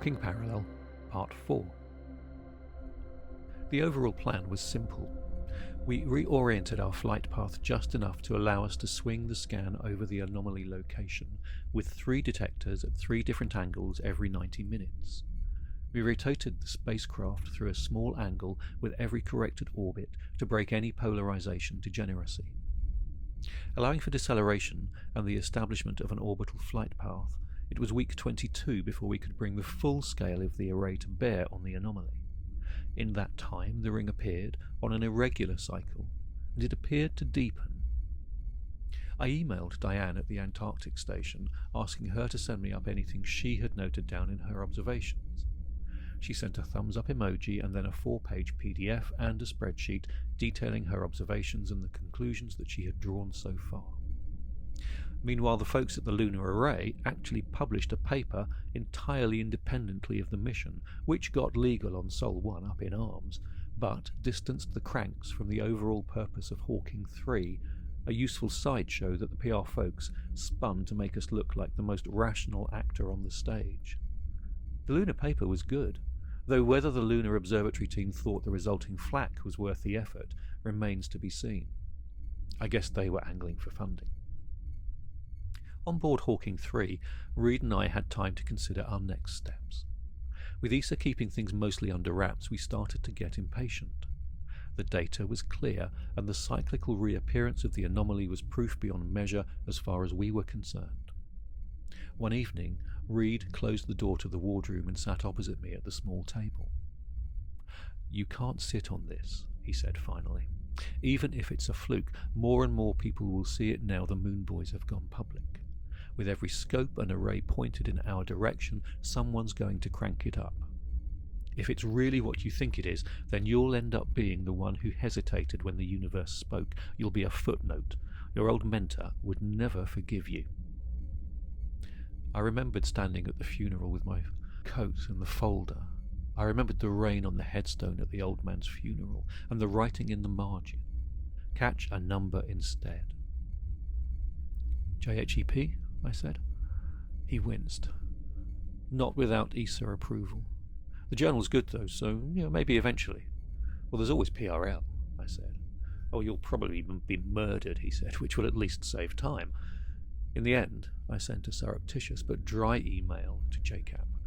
Hawking Parallel, Part 4. The overall plan was simple. We reoriented our flight path just enough to allow us to swing the scan over the anomaly location, with 3 detectors at 3 different angles every 90 minutes. We rotated the spacecraft through a small angle with every corrected orbit to break any polarization degeneracy. Allowing for deceleration and the establishment of an orbital flight path, it was week 22 before we could bring the full scale of the array to bear on the anomaly. In that time, the ring appeared on an irregular cycle, and it appeared to deepen. I emailed Diane at the Antarctic station, asking her to send me up anything she had noted down in her observations. She sent a thumbs-up emoji and then a 4-page PDF and a spreadsheet detailing her observations and the conclusions that she had drawn so far. Meanwhile, the folks at the Lunar Array actually published a paper entirely independently of the mission, which got legal on Sol 1 up in arms, but distanced the cranks from the overall purpose of Hawking 3, a useful sideshow that the PR folks spun to make us look like the most rational actor on the stage. The lunar paper was good, though whether the Lunar Observatory team thought the resulting flack was worth the effort remains to be seen. I guess they were angling for funding. On board Hawking 3, Reed and I had time to consider our next steps. With ESA keeping things mostly under wraps, we started to get impatient. The data was clear, and the cyclical reappearance of the anomaly was proof beyond measure as far as we were concerned. One evening, Reed closed the door to the wardroom and sat opposite me at the small table. "You can't sit on this," he said finally. "Even if it's a fluke, more and more people will see it now the Moon Boys have gone public. With every scope and array pointed in our direction, someone's going to crank it up. If it's really what you think it is, then you'll end up being the one who hesitated when the universe spoke. You'll be a footnote. Your old mentor would never forgive you." I remembered standing at the funeral with my coat and the folder. I remembered the rain on the headstone at the old man's funeral, and the writing in the margin. Catch a number instead. "JHEP?" I said. He winced. "Not without ESA approval. The journal's good though, so maybe eventually." "Well, there's always PRL," I said. "Oh, you'll probably be murdered," he said, "which will at least save time." In the end, I sent a surreptitious but dry email to JCAP.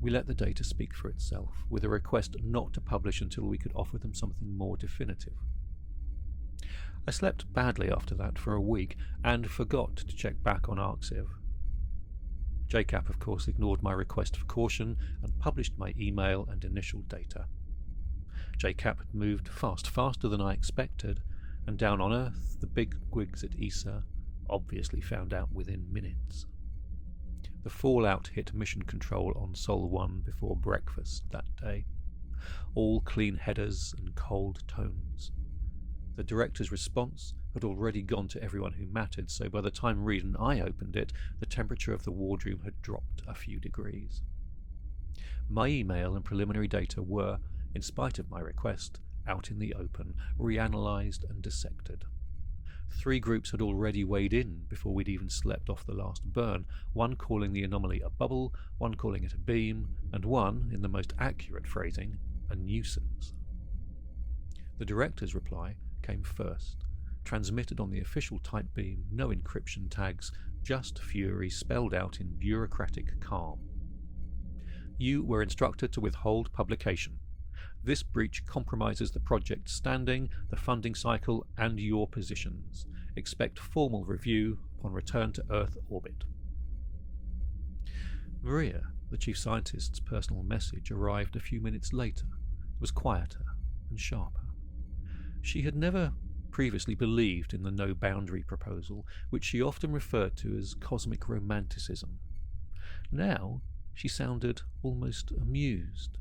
We let the data speak for itself, with a request not to publish until we could offer them something more definitive. I slept badly after that for a week, and forgot to check back on ArcSiv. JCAP, of course, ignored my request for caution and published my email and initial data. JCAP had moved faster than I expected, and down on Earth, the big wigs at ESA obviously found out within minutes. The fallout hit mission control on Sol 1 before breakfast that day. All clean headers and cold tones. The director's response had already gone to everyone who mattered, so by the time Reed and I opened it, the temperature of the wardroom had dropped a few degrees. My email and preliminary data were, in spite of my request, out in the open, reanalyzed and dissected. 3 groups had already weighed in before we'd even slept off the last burn, one calling the anomaly a bubble, one calling it a beam, and one, in the most accurate phrasing, a nuisance. The director's reply came first, transmitted on the official type beam, no encryption tags, just fury spelled out in bureaucratic calm. "You were instructed to withhold publication. This breach compromises the project's standing, the funding cycle, and your positions. Expect formal review upon return to Earth orbit." Maria, the chief scientist's personal message, arrived a few minutes later. It was quieter and sharper. She had never previously believed in the no-boundary proposal, which she often referred to as cosmic romanticism. Now she sounded almost amused.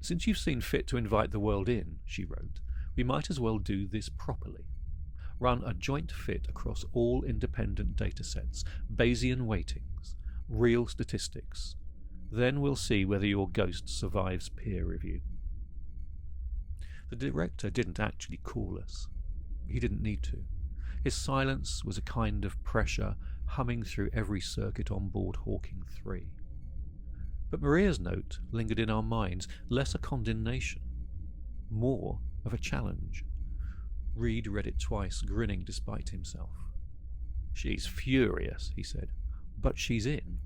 "Since you've seen fit to invite the world in," she wrote, "we might as well do this properly. Run a joint fit across all independent datasets, Bayesian weightings, real statistics. Then we'll see whether your ghost survives peer review." The director didn't actually call us. He didn't need to. His silence was a kind of pressure humming through every circuit on board Hawking 3. But Maria's note lingered in our minds, less a condemnation, more of a challenge. Reed read it twice, grinning despite himself. "She's furious," he said, "but she's in."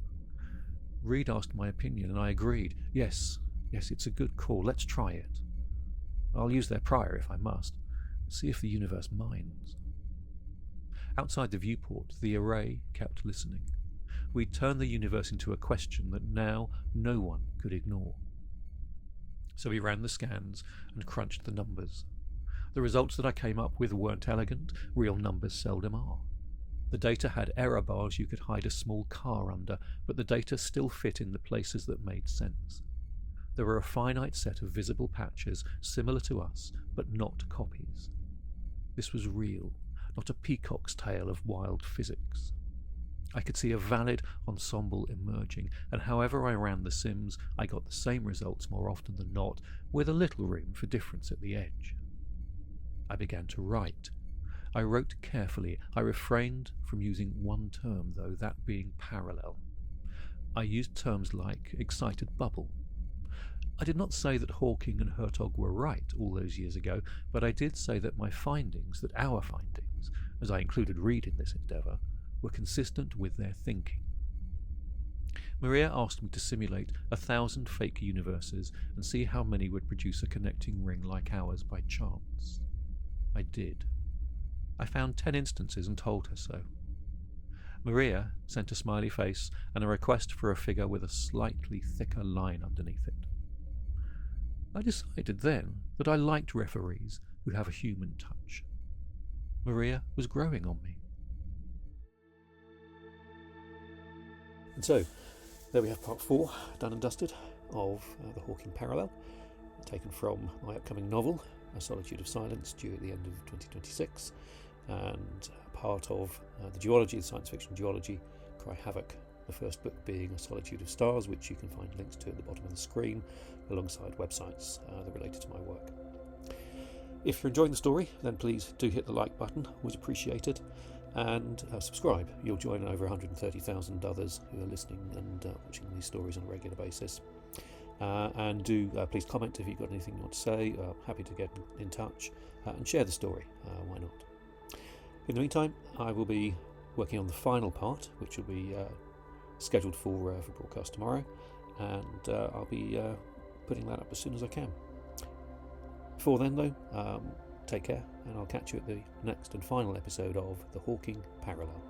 Reed asked my opinion, and I agreed. Yes, it's a good call. Let's try it. I'll use their prior if I must. See if the universe minds. Outside the viewport, the array kept listening. We'd turned the universe into a question that now no one could ignore. So we ran the scans and crunched the numbers. The results that I came up with weren't elegant. Real numbers seldom are. The data had error bars you could hide a small car under, but the data still fit in the places that made sense. There were a finite set of visible patches similar to us, but not copies. This was real, not a peacock's tale of wild physics. I could see a valid ensemble emerging, and however I ran the sims, I got the same results more often than not, with a little room for difference at the edge. I began to write. I wrote carefully. I refrained from using one term, though, that being parallel. I used terms like excited bubble. I did not say that Hawking and Hertog were right all those years ago, but I did say that my findings, that our findings, as I included Reed in this endeavour, were consistent with their thinking. Maria asked me to simulate 1,000 fake universes and see how many would produce a connecting ring like ours by chance. I did. I found 10 instances and told her so. Maria sent a smiley face and a request for a figure with a slightly thicker line underneath it. I decided then that I liked referees who have a human touch. Maria was growing on me. And so, there we have part 4, done and dusted, of the Hawking Parallel, taken from my upcoming novel, A Solitude of Silence, due at the end of 2026, and part of the duology, the science fiction duology, Cry Havoc, the first book being A Solitude of Stars, which you can find links to at the bottom of the screen, alongside websites that related to my work. If you're enjoying the story, then please do hit the like button, always appreciated, and subscribe. You'll join over 130,000 others who are listening and watching these stories on a regular basis. And do please comment if you've got anything you want to say. Happy to get in touch and share the story. Why not? In the meantime, I will be working on the final part, which will be scheduled for broadcast tomorrow, and I'll be putting that up as soon as I can. Before then, though, take care, and I'll catch you at the next and final episode of The Hawking Parallel.